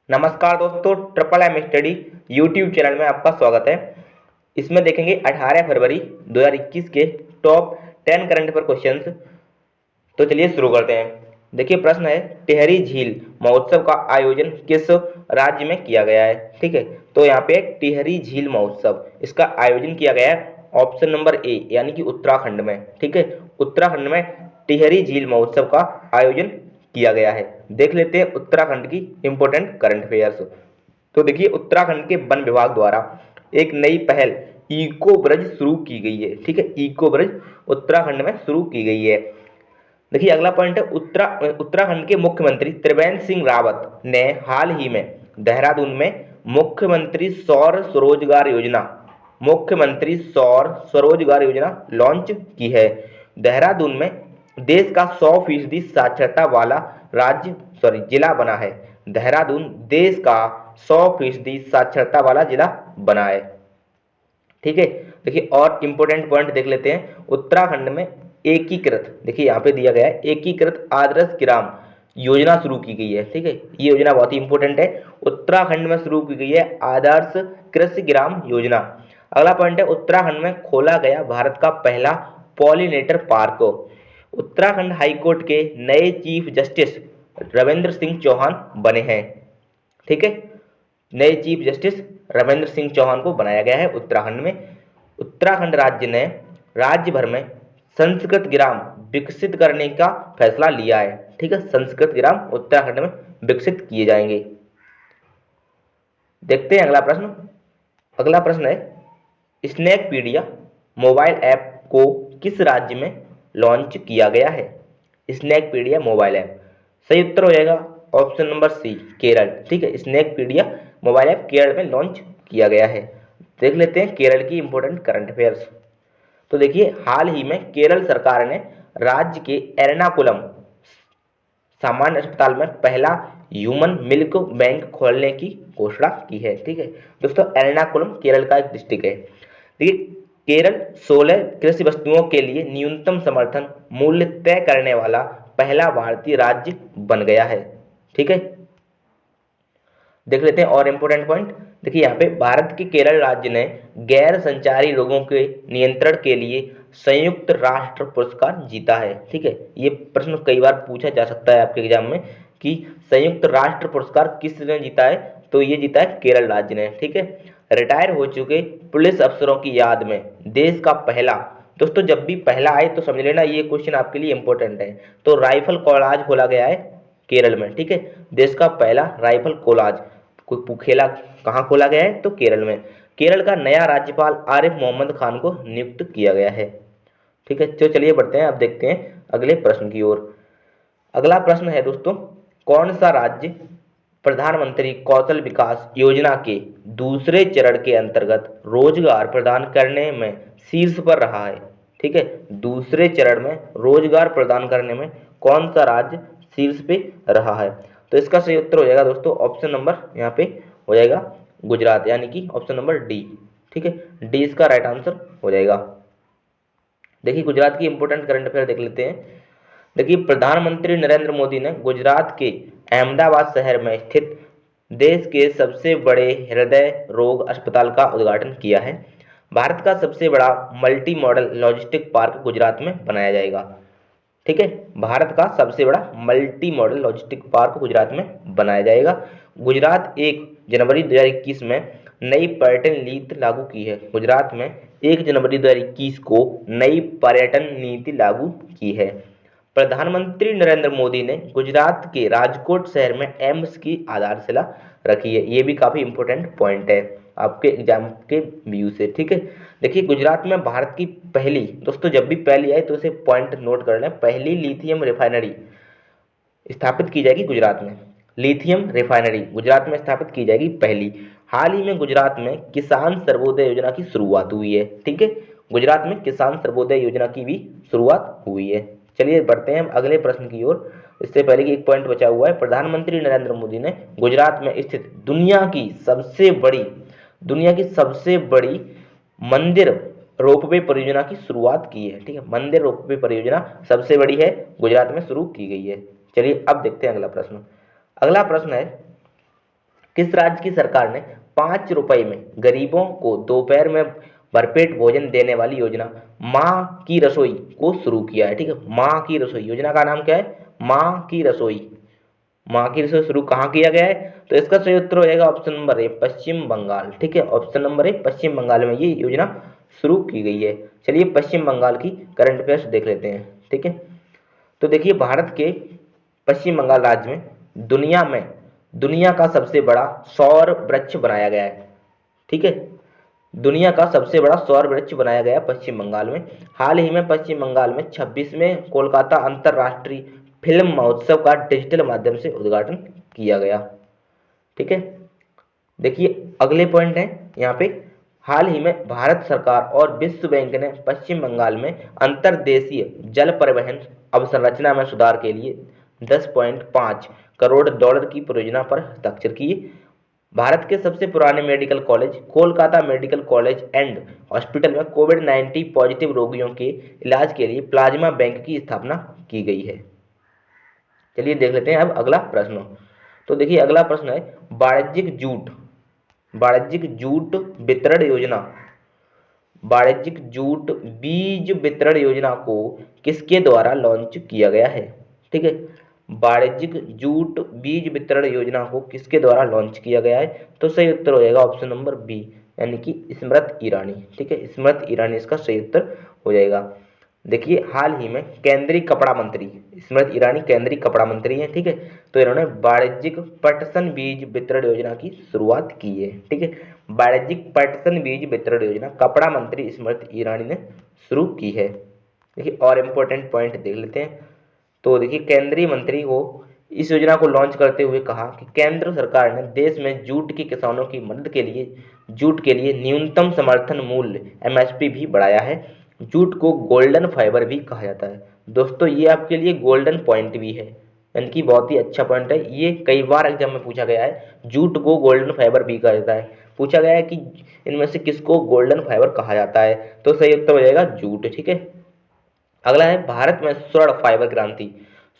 नमस्कार दोस्तों, triple M study YouTube channel में आपका स्वागत है। इसमें देखेंगे 18 फरवरी 2021 के टॉप 10 करंट अफेयर क्वेश्चंस। तो चलिए शुरू करते हैं। देखिए प्रश्न है, टिहरी झील महोत्सव का आयोजन किस राज्य में किया गया है। ठीक है, तो यहाँ पे टिहरी झील महोत्सव, इसका आयोजन किया गया है ऑप्शन नंबर ए यानी कि उत्तराखंड में। ठीक है, उत्तराखंड में टिहरी झील महोत्सव का आयोजन किया गया है। देख लेते हैं उत्तराखंड की इंपोर्टेंट करंट अफेयर्स। तो देखिए उत्तराखंड के वन विभाग द्वारा एक नई पहल इको ब्रिज शुरू की गई है। ठीक है, इको ब्रिज उत्तराखंड में शुरू की गई है। देखिए अगला पॉइंट है, उत्तराखंड के मुख्यमंत्री त्रिवेंद्र सिंह रावत ने हाल ही में देहरादून में मुख्यमंत्री सौर स्वरोजगार योजना लॉन्च की है। देहरादून में देश का 100% साक्षरता वाला जिला बना है। देहरादून देश का 100% साक्षरता वाला जिला बना है। ठीक है, देखिए और इंपोर्टेंट पॉइंट देख लेते हैं। उत्तराखंड में एकीकृत, देखिए यहाँ पे दिया गया है एकीकृत आदर्श ग्राम योजना शुरू की गई है। ठीक है, ये योजना बहुत ही इंपॉर्टेंट है। उत्तराखंड में शुरू की गई है आदर्श कृषि ग्राम योजना। अगला पॉइंट है, उत्तराखंड में खोला गया भारत का पहला पॉलिनेटर पार्क। उत्तराखंड हाईकोर्ट के नए चीफ जस्टिस रविंद्र सिंह चौहान बने हैं। ठीक है, नए चीफ जस्टिस रविंद्र सिंह चौहान को बनाया गया है उत्तराखंड में। उत्तराखंड राज्य ने राज्य भर में संस्कृत ग्राम विकसित करने का फैसला लिया है। ठीक है, संस्कृत ग्राम उत्तराखंड में विकसित किए जाएंगे। देखते हैं अगला प्रश्न। अगला प्रश्न है, स्नैकपीडिया मोबाइल ऐप को किस राज्य में लॉन्च किया गया है। स्नैकपीडिया मोबाइल ऐप, सही उत्तर हो जाएगा ऑप्शन नंबर सी केरल। ठीक है, स्नैकपीडिया मोबाइल ऐप केरल में लॉन्च किया गया है। देख लेते हैं केरल की इंपोर्टेंट करंट अफेयर्स। तो देखिए हाल ही में केरल सरकार ने राज्य के एर्नाकुलम सामान्य अस्पताल में पहला ह्यूमन मिल्क बैंक खोलने की घोषणा की है। ठीक है दोस्तों, एर्नाकुलम केरल का एक डिस्ट्रिक्ट है। देखिए केरल 16 कृषि वस्तुओं के लिए न्यूनतम समर्थन मूल्य तय करने वाला पहला भारतीय राज्य बन गया है। ठीक है, देख लेते हैं और इंपोर्टेंट पॉइंट। देखिए यहाँ पे भारत के केरल राज्य ने गैर संचारी रोगों के नियंत्रण के लिए संयुक्त राष्ट्र पुरस्कार जीता है। ठीक है, ये प्रश्न कई बार पूछा जा सकता है आपके एग्जाम में कि संयुक्त राष्ट्र पुरस्कार किसने जीता है, तो ये जीता है केरल राज्य ने। ठीक है, रिटायर हो चुके पुलिस अफसरों की याद में देश का पहला, दोस्तों जब भी पहला आए तो समझ लेना ये क्वेश्चन आपके लिए इंपॉर्टेंट है। तो राइफल कॉलेज खोला गया है केरल में। ठीक है, देश का पहला राइफल कॉलेज खेला कहाँ खोला गया है, तो केरल में। केरल का नया राज्यपाल आरिफ मोहम्मद खान को नियुक्त किया गया है। ठीक है, तो चलिए बढ़ते हैं, अब देखते हैं अगले प्रश्न की ओर। अगला प्रश्न है दोस्तों, कौन सा राज्य प्रधानमंत्री कौशल विकास योजना के दूसरे चरण के अंतर्गत रोजगार प्रदान करने में शीर्ष पर रहा है। ठीक है, दूसरे चरण में रोजगार प्रदान करने में कौन सा राज्य शीर्ष पे रहा है, तो इसका सही उत्तर हो जाएगा दोस्तों ऑप्शन नंबर यहाँ पे हो जाएगा गुजरात, यानी कि ऑप्शन नंबर डी। ठीक है, डी इसका राइट आंसर हो जाएगा। देखिए गुजरात की इंपोर्टेंट करंट अफेयर देख लेते हैं। देखिए प्रधानमंत्री नरेंद्र मोदी ने गुजरात के अहमदाबाद शहर में स्थित देश के सबसे बड़े हृदय रोग अस्पताल का उद्घाटन किया है। भारत का सबसे बड़ा multi modal logistic park Gujarat में बनाया जाएगा। ठीक है, भारत का सबसे बड़ा multi modal logistic park Gujarat में बनाया जाएगा। गुजरात 1 जनवरी 2021 में नई पर्यटन नीति लागू की है। गुजरात में 1 जनवरी 2021 को नई पर्यटन नीति लागू की है। प्रधानमंत्री नरेंद्र मोदी ने गुजरात के राजकोट शहर में एम्स की आधारशिला रखी है। ये भी काफी इंपॉर्टेंट पॉइंट है आपके एग्जाम के व्यू से। ठीक है, देखिए गुजरात में भारत की पहली, दोस्तों जब भी पहली आए तो इसे पॉइंट नोट कर लें, पहली लिथियम रिफाइनरी स्थापित की जाएगी गुजरात में। लिथियम रिफाइनरी गुजरात में स्थापित की जाएगी पहली। हाल ही में गुजरात में किसान सर्वोदय योजना की शुरुआत हुई है। ठीक है, गुजरात में किसान सर्वोदय योजना की भी शुरुआत हुई है। चलिए बढ़ते हैं अगले प्रश्न की ओर। इससे पहले कि एक पॉइंट बचा हुआ है, प्रधानमंत्री नरेंद्र मोदी ने गुजरात में स्थित दुनिया की सबसे बड़ी मंदिर रोपवे परियोजना की शुरुआत की है। ठीक है, मंदिर रोपवे परियोजना सबसे बड़ी है, गुजरात में शुरू की गई है। चलिए अब देखते हैं अगला प्रश्न। अगला प्रश्न है, किस राज्य की सरकार ने 5 रुपए में गरीबों को दोपहर में भरपेट भोजन देने वाली योजना माँ की रसोई को शुरू किया है? ठीक है, माँ की रसोई योजना का नाम क्या है? माँ की रसोई। माँ की रसोई शुरू कहाँ किया गया है? तो इसका सही उत्तर हो जाएगा ऑप्शन नंबर ए, पश्चिम बंगाल। ठीक है, ऑप्शन नंबर ए, पश्चिम बंगाल में ये योजना शुरू की गई है। चलिए पश्चिम बंगाल की करंट अफेयर्स देख लेते हैं। ठीक है, तो देखिए भारत के पश्चिम बंगाल राज्य में दुनिया का सबसे बड़ा सौर वृक्ष बनाया गया है। ठीक है, दुनिया का सबसे बड़ा सौर वृक्ष बनाया गया पश्चिम बंगाल में। हाल ही में पश्चिम बंगाल में 26वें कोलकाता अंतर्राष्ट्रीय फिल्म महोत्सव का डिजिटल माध्यम से उद्घाटन किया गया। ठीक है, देखिए अगले पॉइंट है यहाँ पे, हाल ही में भारत सरकार और विश्व बैंक ने पश्चिम बंगाल में अंतर्देशीय जल परिवहन अवसंरचना में सुधार के लिए 10.5 करोड़ डॉलर की परियोजना पर हस्ताक्षर किए। भारत के सबसे पुराने medical college Kolkata medical college and hospital में कोविड-19 पॉजिटिव रोगियों के इलाज के लिए प्लाज्मा बैंक की स्थापना की गई है। चलिए देख लेते हैं अब अगला प्रश्न। तो देखिए अगला प्रश्न है, वाणिज्यिक जूट वितरण योजना, वाणिज्यिक जूट बीज वितरण योजना को किसके द्वारा लॉन्च किया गया है? ठीक है, वाणिज्यिक जूट बीज वितरण योजना को किसके द्वारा लॉन्च किया गया है? तो सही उत्तर हो जाएगा ऑप्शन नंबर बी, यानी कि स्मृति ईरानी। ठीक है, स्मृति ईरानी इसका सही उत्तर हो जाएगा। देखिए हाल ही में केंद्रीय कपड़ा मंत्री स्मृति ईरानी केंद्रीय कपड़ा मंत्री हैं। ठीक है, तो इन्होंने वाणिज्यिक पटसन बीज वितरण योजना की शुरुआत की है। ठीक है, वाणिज्यिक पटसन बीज वितरण योजना कपड़ा मंत्री स्मृति ईरानी ने शुरू की है। देखिए और इम्पोर्टेंट पॉइंट देख लेते हैं। तो देखिए केंद्रीय मंत्री को इस योजना को लॉन्च करते हुए कहा कि केंद्र सरकार ने देश में जूट के किसानों की मदद के लिए जूट के लिए न्यूनतम समर्थन मूल्य एमएसपी भी बढ़ाया है। जूट को गोल्डन फाइबर भी कहा जाता है। दोस्तों ये आपके लिए गोल्डन पॉइंट भी है, यानी कि बहुत ही अच्छा पॉइंट है। ये कई बार एग्जाम में पूछा गया है, जूट को गोल्डन फाइबर भी कहा जाता है। पूछा गया है कि इनमें से किसको गोल्डन फाइबर कहा जाता है? तो सही उत्तर हो जाएगा जूट। ठीक है, अगला है भारत में स्वर्ण फाइबर क्रांति।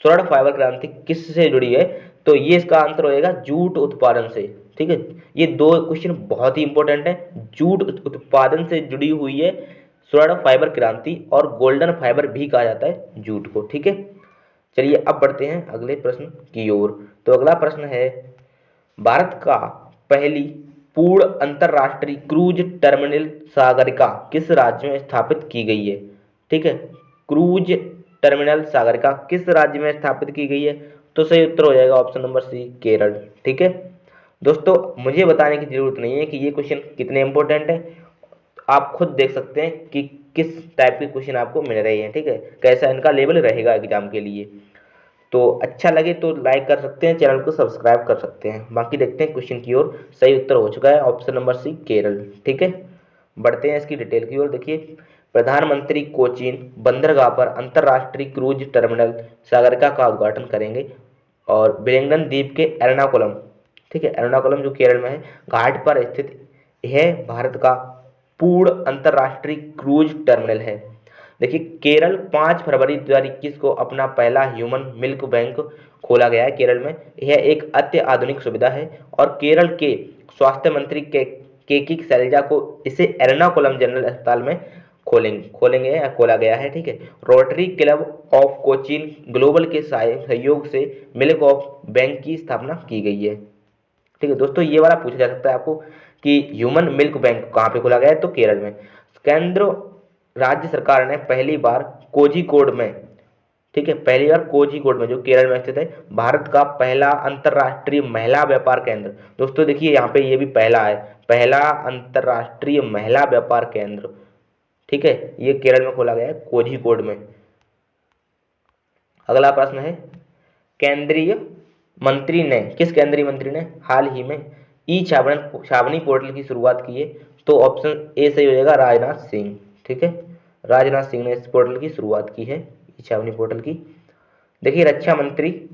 स्वर्ण फाइबर क्रांति किससे जुड़ी है? तो ये इसका आंसर होएगा जूट उत्पादन से। ठीक है, ये दो क्वेश्चन बहुत ही इंपॉर्टेंट है। जूट उत्पादन से जुड़ी हुई है स्वर्ण फाइबर क्रांति, और गोल्डन फाइबर भी कहा जाता है जूट को। ठीक है, चलिए अब बढ़ते हैं अगले प्रश्न की ओर। तो अगला प्रश्न है, भारत का पहली पूर्ण अंतरराष्ट्रीय क्रूज टर्मिनल सागरिका किस राज्य में स्थापित की गई है? ठीक है, क्रूज टर्मिनल सागरिका किस राज्य में स्थापित की गई है? तो सही उत्तर हो जाएगा ऑप्शन नंबर सी, केरल। ठीक है दोस्तों, मुझे बताने की जरूरत नहीं है कि ये क्वेश्चन कितने इंपॉर्टेंट है, आप खुद देख सकते हैं कि किस टाइप के क्वेश्चन आपको मिल रहे हैं। ठीक है, कैसा इनका लेवल रहेगा एग्जाम के लिए। तो अच्छा लगे तो लाइक कर सकते हैं, चैनल को सब्सक्राइब कर सकते हैं। बाकी देखते हैं क्वेश्चन की ओर। सही उत्तर हो चुका है ऑप्शन नंबर सी, केरल। ठीक है, बढ़ते हैं इसकी डिटेल की ओर। देखिए प्रधानमंत्री कोचीन बंदरगाह पर अंतर्राष्ट्रीय क्रूज टर्मिनल सागरिका का उद्घाटन करेंगे, और वेलिंगटन द्वीप के एर्नाकुलम, ठीक है एर्नाकुलम जो केरल में है, घाट पर स्थित यह भारत का पूर्ण अंतर्राष्ट्रीय क्रूज टर्मिनल है। देखिए केरल 5 फरवरी 2021 को अपना पहला ह्यूमन मिल्क बैंक खोला गया है केरल में। यह एक अत्याधुनिक सुविधा है, और केरल के स्वास्थ्य मंत्री केकी शैलजा को इसे एर्नाकुलम जनरल अस्पताल में खोलेंगे या खोला गया है। ठीक है, rotary club of Cochin global के सहयोग से मिल्क ऑफ बैंक की स्थापना की गई है। ठीक है दोस्तों, ये वाला पूछा जा सकता है आपको कि ह्यूमन मिल्क बैंक कहाँ पे खोला गया है? तो केरल में। केंद्र राज्य सरकार ने पहली बार कोझिकोड में, ठीक है पहली बार कोझिकोड में जो केरल में स्थित है, भारत का पहला अंतरराष्ट्रीय महिला व्यापार केंद्र। दोस्तों देखिए यहाँ पे ये भी पहला है, पहला अंतरराष्ट्रीय महिला व्यापार केंद्र। ठीक है, ये केरल में खोला गया है कोझिकोड में। अगला प्रश्न है, किस केंद्रीय मंत्री ने हाल ही में ई छावनी पोर्टल की शुरुआत की है? तो ऑप्शन ए सही हो जाएगा, राजनाथ सिंह। ठीक है, राजनाथ सिंह ने इस पोर्टल की शुरुआत की है, ई छावनी पोर्टल की। देखिए रक्षा मंत्री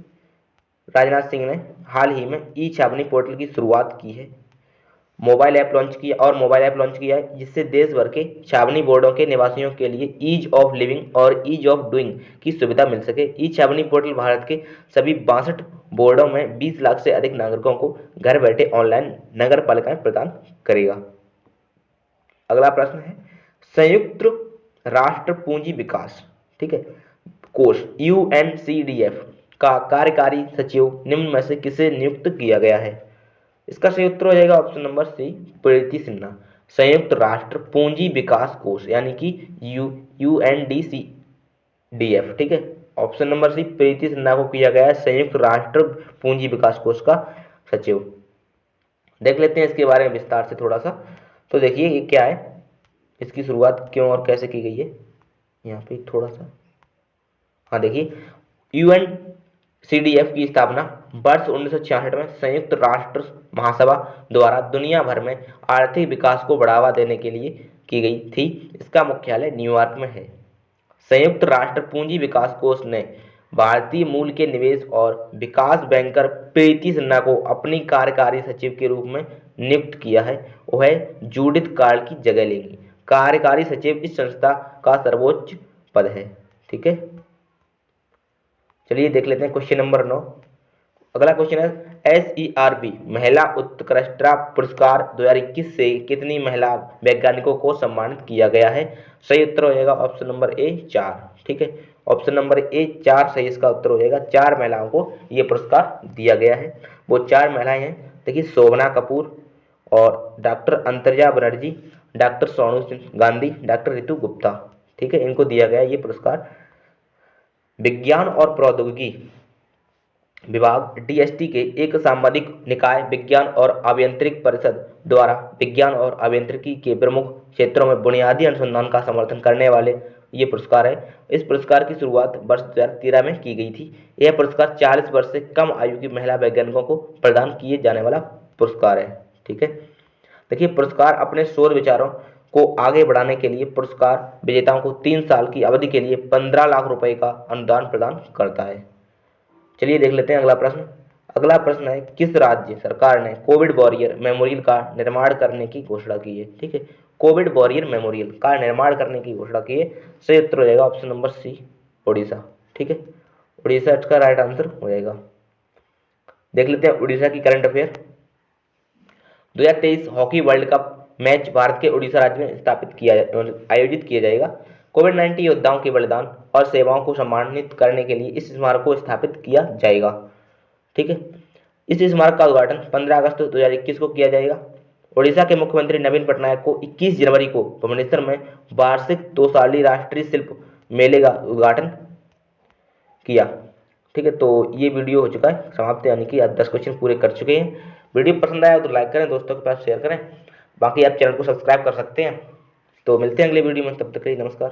राजनाथ सिंह ने हाल ही में ई छावनी पोर्टल की शुरुआत की है, मोबाइल ऐप लॉन्च किया है जिससे देश भर के छावनी बोर्डों के निवासियों के लिए ईज ऑफ लिविंग और ईज ऑफ डूइंग की सुविधा मिल सके। ई छावनी पोर्टल भारत के सभी 62 बोर्डों में 20 लाख से अधिक नागरिकों को घर बैठे ऑनलाइन नगर पालिकाएं प्रदान करेगा। अगला प्रश्न है संयुक्त राष्ट्र पूंजी विकास, ठीक है, कोष UNCDF का कार्यकारी सचिव निम्न में से किसे नियुक्त किया गया है? इसका सही उत्तर हो जाएगा ऑप्शन नंबर सी, प्रीति सिन्हा। संयुक्त राष्ट्र पूंजी विकास कोष यानी कि UNDCDF, ठीक है, ऑप्शन नंबर सी, प्रीति सिन्हा को किया गया है संयुक्त राष्ट्र पूंजी विकास कोष का सचिव। देख लेते हैं इसके बारे में विस्तार से थोड़ा सा। तो देखिए ये क्या है, इसकी शुरुआत क्यों और कैसे की गई है, यहाँ पे थोड़ा सा, हाँ देखिए, UNCDF की स्थापना वर्ष 1966 में संयुक्त राष्ट्र महासभा द्वारा दुनिया भर में आर्थिक विकास को बढ़ावा देने के लिए की गई थी। इसका मुख्यालय न्यूयॉर्क में है। संयुक्त राष्ट्र पूंजी विकास कोष ने भारतीय मूल के निवेश और विकास बैंकर प्रीति सिन्हा को अपनी कार्यकारी सचिव के रूप में नियुक्त किया है। वह जूडिथ कार्ल की जगह लेंगी। कार्यकारी सचिव इस संस्था का सर्वोच्च पद है, ठीक है। चलिए देख लेते हैं क्वेश्चन नंबर 9। अगला क्वेश्चन है SERB महिला उत्कृष्टता पुरस्कार 2021 से कितनी महिला वैज्ञानिकों को सम्मानित किया गया है? सही उत्तर हो जाएगा ऑप्शन नंबर ए 4, ठीक है, ऑप्शन नंबर ए 4 सही इसका उत्तर हो जाएगा। 4 महिलाओं को ये पुरस्कार दिया गया है। वो 4 महिलाएं हैं, देखिए, शोभना कपूर और doctor Antarja Banerjee, doctor Sonu Gandhi, doctor Ritu Gupta, ठीक है, इनको दिया गया ये पुरस्कार। विज्ञान और प्रौद्योगिकी विभाग DST के एक सांविधिक निकाय विज्ञान और अभियांत्रिकी परिषद द्वारा विज्ञान और अभियांत्रिकी के प्रमुख क्षेत्रों में बुनियादी अनुसंधान का समर्थन करने वाले ये पुरस्कार है। इस पुरस्कार की शुरुआत वर्ष 2013 में की गई थी। यह पुरस्कार 40 वर्ष से कम आयु की महिला वैज्ञानिकों को प्रदान किए जाने वाला पुरस्कार है, ठीक है। देखिए, पुरस्कार अपने शोध विचारों को आगे बढ़ाने के लिए पुरस्कार विजेताओं को 3 साल की अवधि के लिए 15 लाख रुपए का अनुदान प्रदान करता है। चलिए देख लेते हैं अगला प्रश्न। अगला प्रश्न है किस राज्य सरकार ने कोविड वॉरियर मेमोरियल का निर्माण करने की घोषणा की है? ठीक है, कोविड वॉरियर मेमोरियल का निर्माण करने की घोषणा की है। सही उत्तर हो जाएगा ऑप्शन नंबर सी, उड़ीसा, ठीक है, उड़ीसा इसका राइट आंसर हो जाएगा। देख लेते हैं उड़ीसा की current affair. 2023 hockey world cup match Bharat के उड़ीसा राज्य में आयोजित किया जाएगा। कोविड-19 योद्धाओं के बलिदान और सेवाओं को सम्मानित करने के लिए इस स्मारक को स्थापित किया जाएगा, ठीक है। इस स्मारक का उद्घाटन 15 अगस्त 2021 को किया जाएगा। उड़ीसा के मुख्यमंत्री नवीन पटनायक को 21 जनवरी को भुवनेश्वर में वार्षिक 2 साली राष्ट्रीय शिल्प मेले का उद्घाटन किया, ठीक है। तो ये वीडियो हो चुका है समाप्त, यानी कि आप 10 क्वेश्चन पूरे कर चुके हैं। वीडियो पसंद आया तो लाइक करें, दोस्तों के पास शेयर करें, बाकी आप चैनल को सब्सक्राइब कर सकते हैं। तो मिलते हैं अगले वीडियो में, तब तक के लिए नमस्कार।